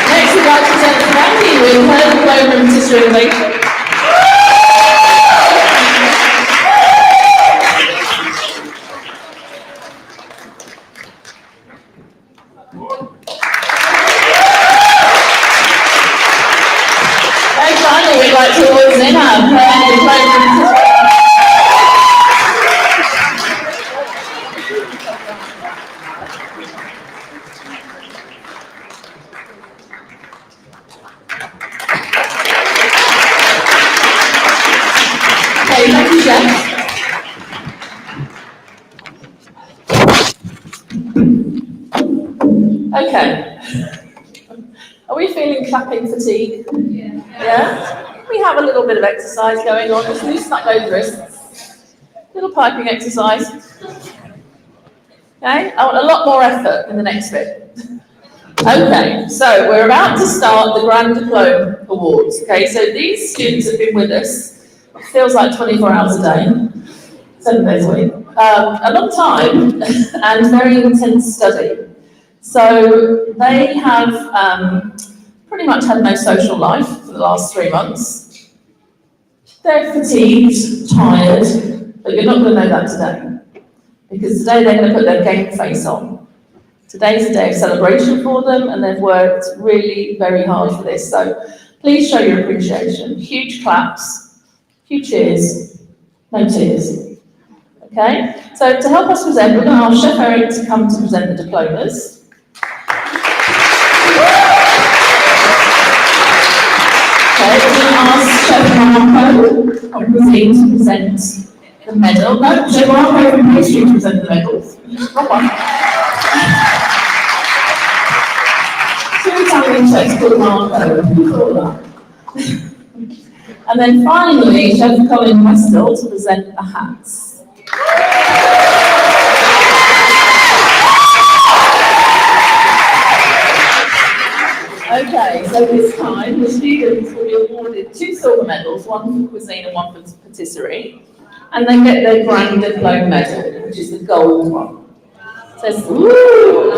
Next, we'd like to present Randy with her diploma in patisserie innovation. We'd like to award Zainab her diploma in patisserie. Okay, thank you, Chef. Okay. Are we feeling clapping fatigue? Yeah? We have a little bit of exercise going on. Just loosen up those wrists. Little piping exercise. Okay, I want a lot more effort in the next bit. Okay, so we're about to start the Grand Diploma Awards. Okay, so these students have been with us. It feels like 24 hours a day, 7 days a week. A long time and very intense study. So they have pretty much had no social life for the last 3 months. They're fatigued, tired, but you're not going to know that today. Because today they're going to put their game face on. Today's a day of celebration for them, and they've worked really very hard for this. So please show your appreciation. Huge claps, few cheers, no tears. Okay? So to help us present, we're going to ask Chef Eric to come to present the diplomas. Okay, we're going to ask Chef Marco from Cuisine to present the medal. No, Chef Marco from Pastry to present the medals. Wrong one. Two Italian chefs called Marco. And then finally, Chef Colin Westall to present the hats. Okay, so this time the students will be awarded 2 silver medals, one for cuisine and one for patisserie, and they get their grand diploma medal, which is the gold one. It says, woo!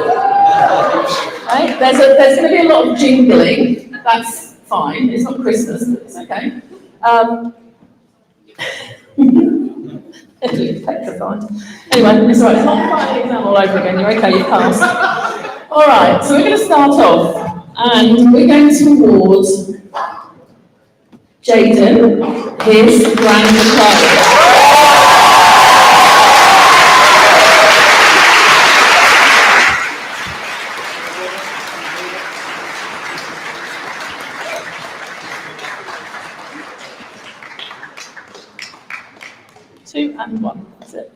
Right? There's going to be a lot of jingling. That's fine. It's not Christmas, but it's okay. It's petrified. Anyway, it's all right. It's not quite an exam all over again. You're okay. You passed. All right. So we're going to start off. And we're going to award Jaden his grand diploma. Two and one, that's it.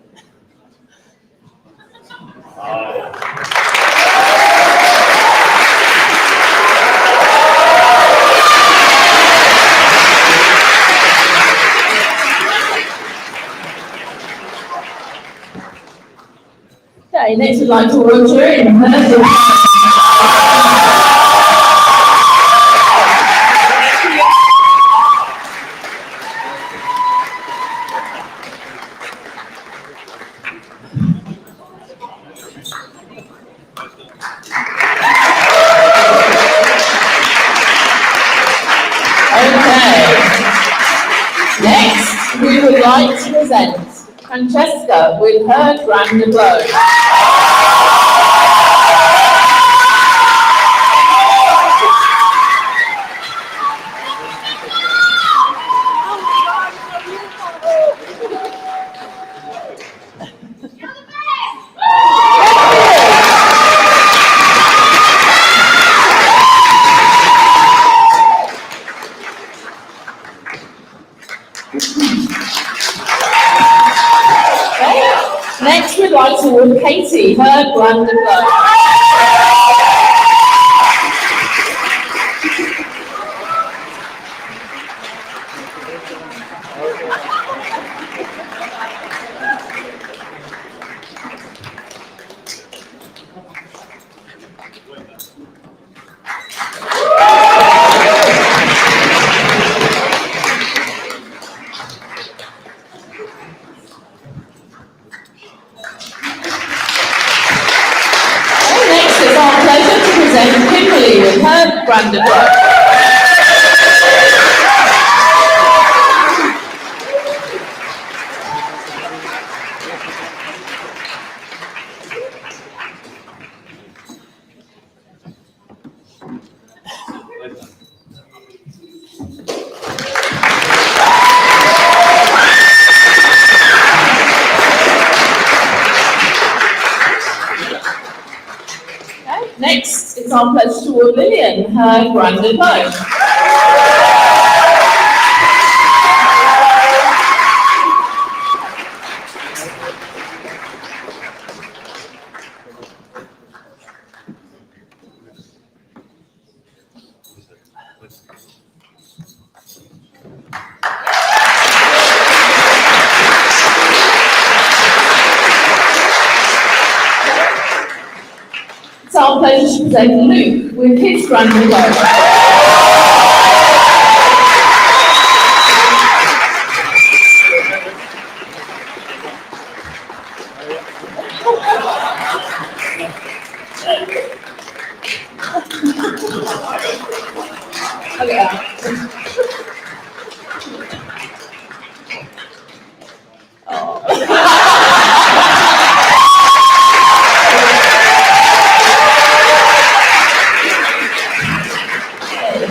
Okay, next we'd like to award Turin. Next, we would like to present Francesca with her grand diploma. Next, we'd like to award Katie her grand diploma. With her grand diploma. Next, it's our pleasure to award Lillian her grand diploma. It's our pleasure to present Luke with his grand diploma.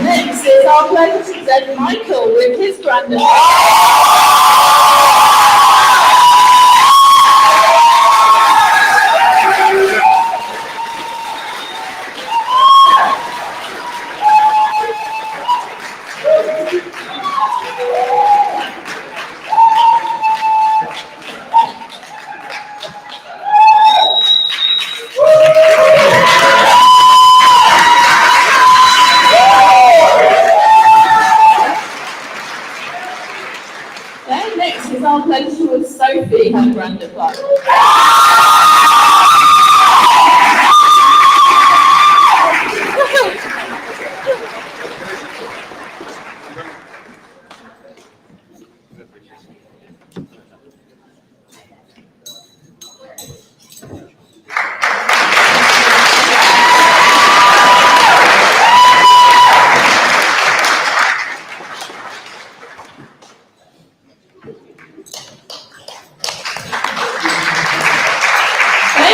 Next is our pleasure to present Michael with his grand diploma. Next is our pleasure with Sophie, her grand diploma.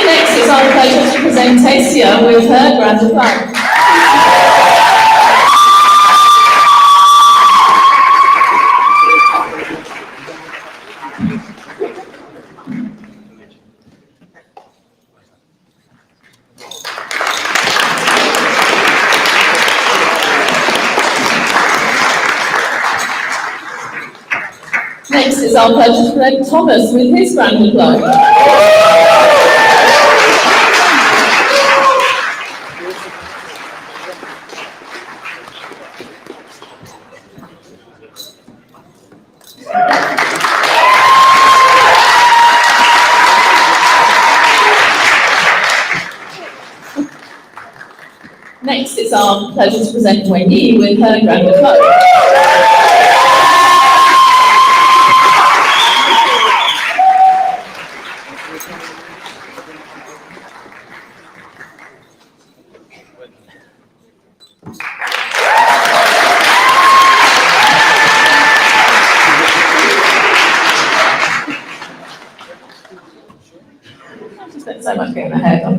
Next, it's our pleasure to present Tasia with her grand diploma. Next, it's our pleasure to present Thomas with his grand diploma. Next, it's our pleasure to present Wendy with her grand diploma. I just spent so much getting my hair done.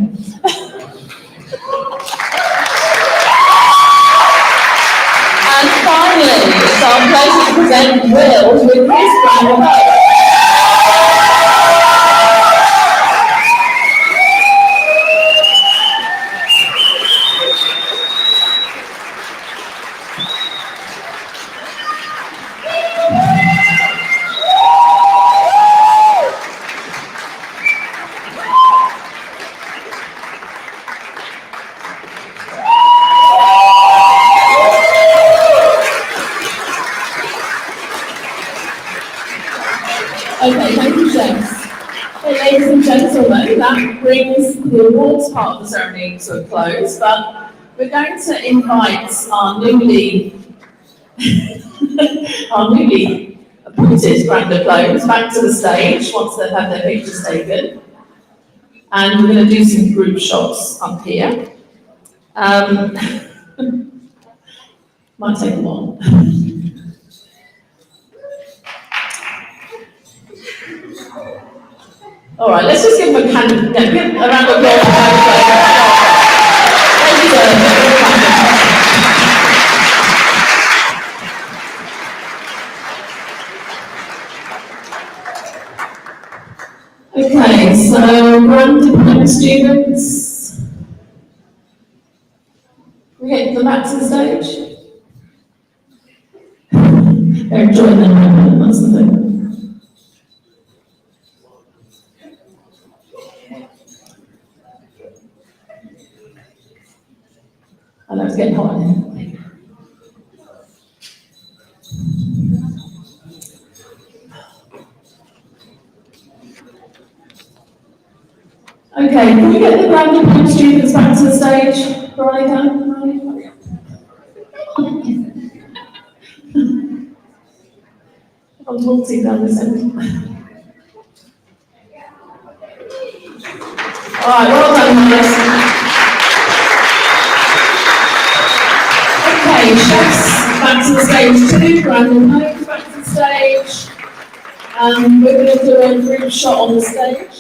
And finally, it's our pleasure to present Will with his grand diploma. Okay, thank you, James. Okay, ladies and gentlemen, that brings the awards part of the ceremony to a close, but we're going to invite our newly appointed grand diplomas back to the stage once they've had their pictures taken. And we're going to do some group shots up here. Might take a while. All right, let's just give them a round of applause. Okay, so grand diploma students, we get them back to the stage. They're enjoying their moment, that's the thing. I know it's getting hot in here. Okay, can we get the grand diploma students back to the stage? Veronica? I'm talking down this end. All right, well done, guys. Okay, chefs, back to the stage too. Brandon Holmes back to the stage. We're going to do a group shot on the stage.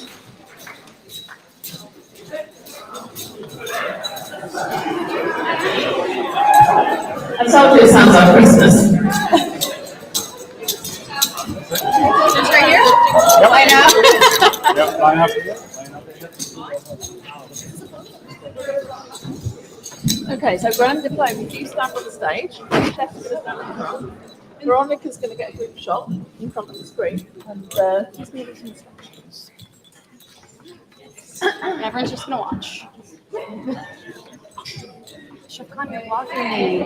I told you it sounds like Christmas. Just right here? Yep. Line up? Yep, line up. Okay, so grand diploma, you stand on the stage. Chef is going to stand in front. Veronica's going to get a group shot in front of the screen. And just give us some instructions. Everyone's just gonna watch. Chef Con, you're vlogging me.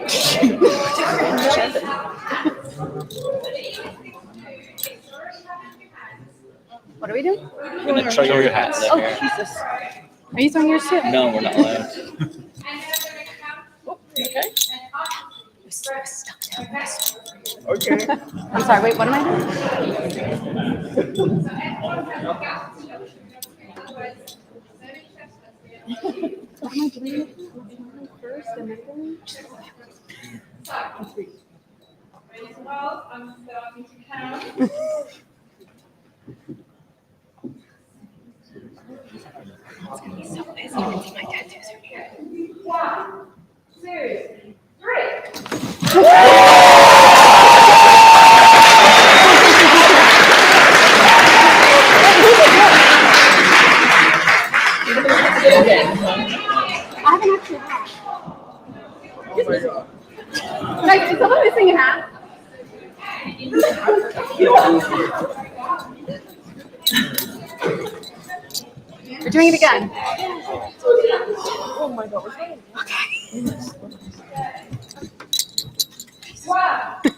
What are we doing? I'm gonna show you your hats. Oh, Jesus. Are you throwing yours too? No, we're not allowed. Okay. Okay. I'm sorry, wait, what am I doing? What am I doing? First and then Well, I'm starting to count. it's gonna be so busy with my tattoos are here. 1, 2, 3. I haven't actually had. Guys, is someone missing a hat? We're doing it again. Oh my god. Okay. Wow. Two.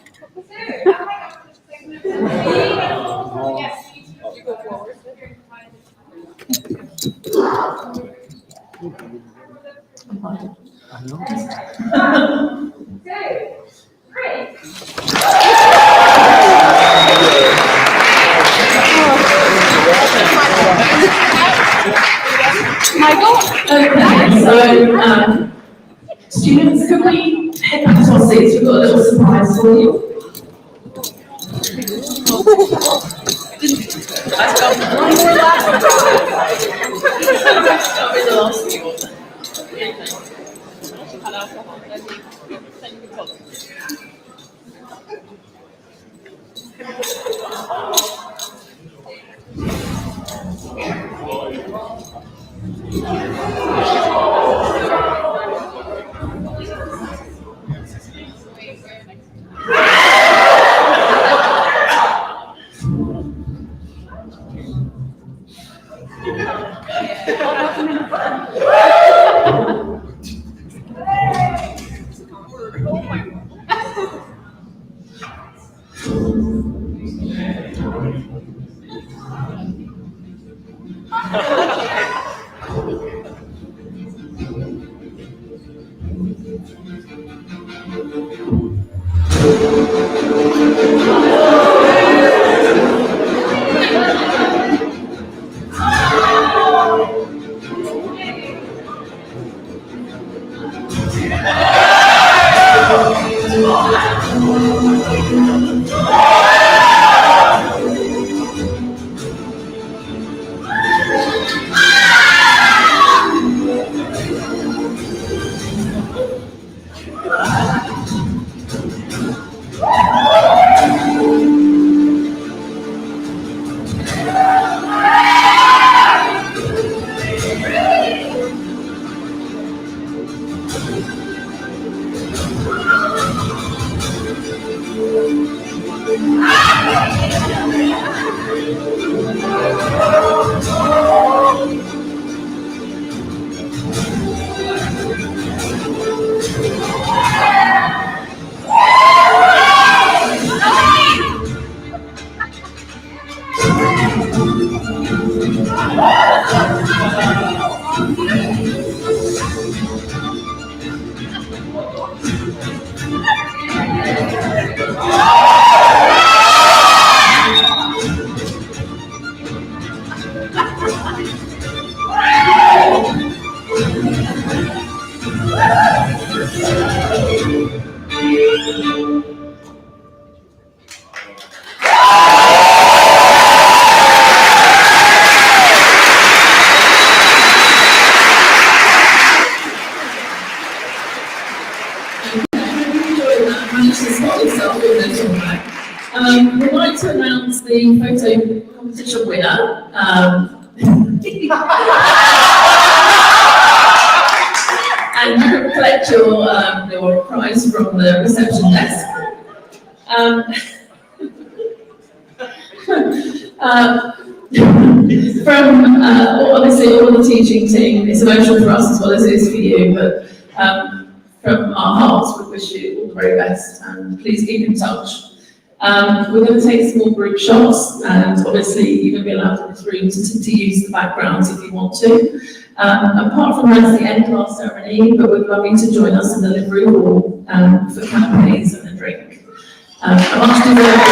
Yes. You go forward. Two. Three. Michael? Okay, so students, could we head back to our seats? We've got a little surprise for you. We'd like to announce the photo competition winner. And you can collect your prize from the reception desk. From obviously all the teaching team, it's emotional for us as well as it is for you, but from our hearts we wish you all the very best, and please keep in touch. We're going to take small group shots, and obviously you're going to be allowed in this room to use the backgrounds if you want to. Apart from that's the end of our ceremony, but we'd love you to join us in the livery hall for canapes and a drink. A much deserved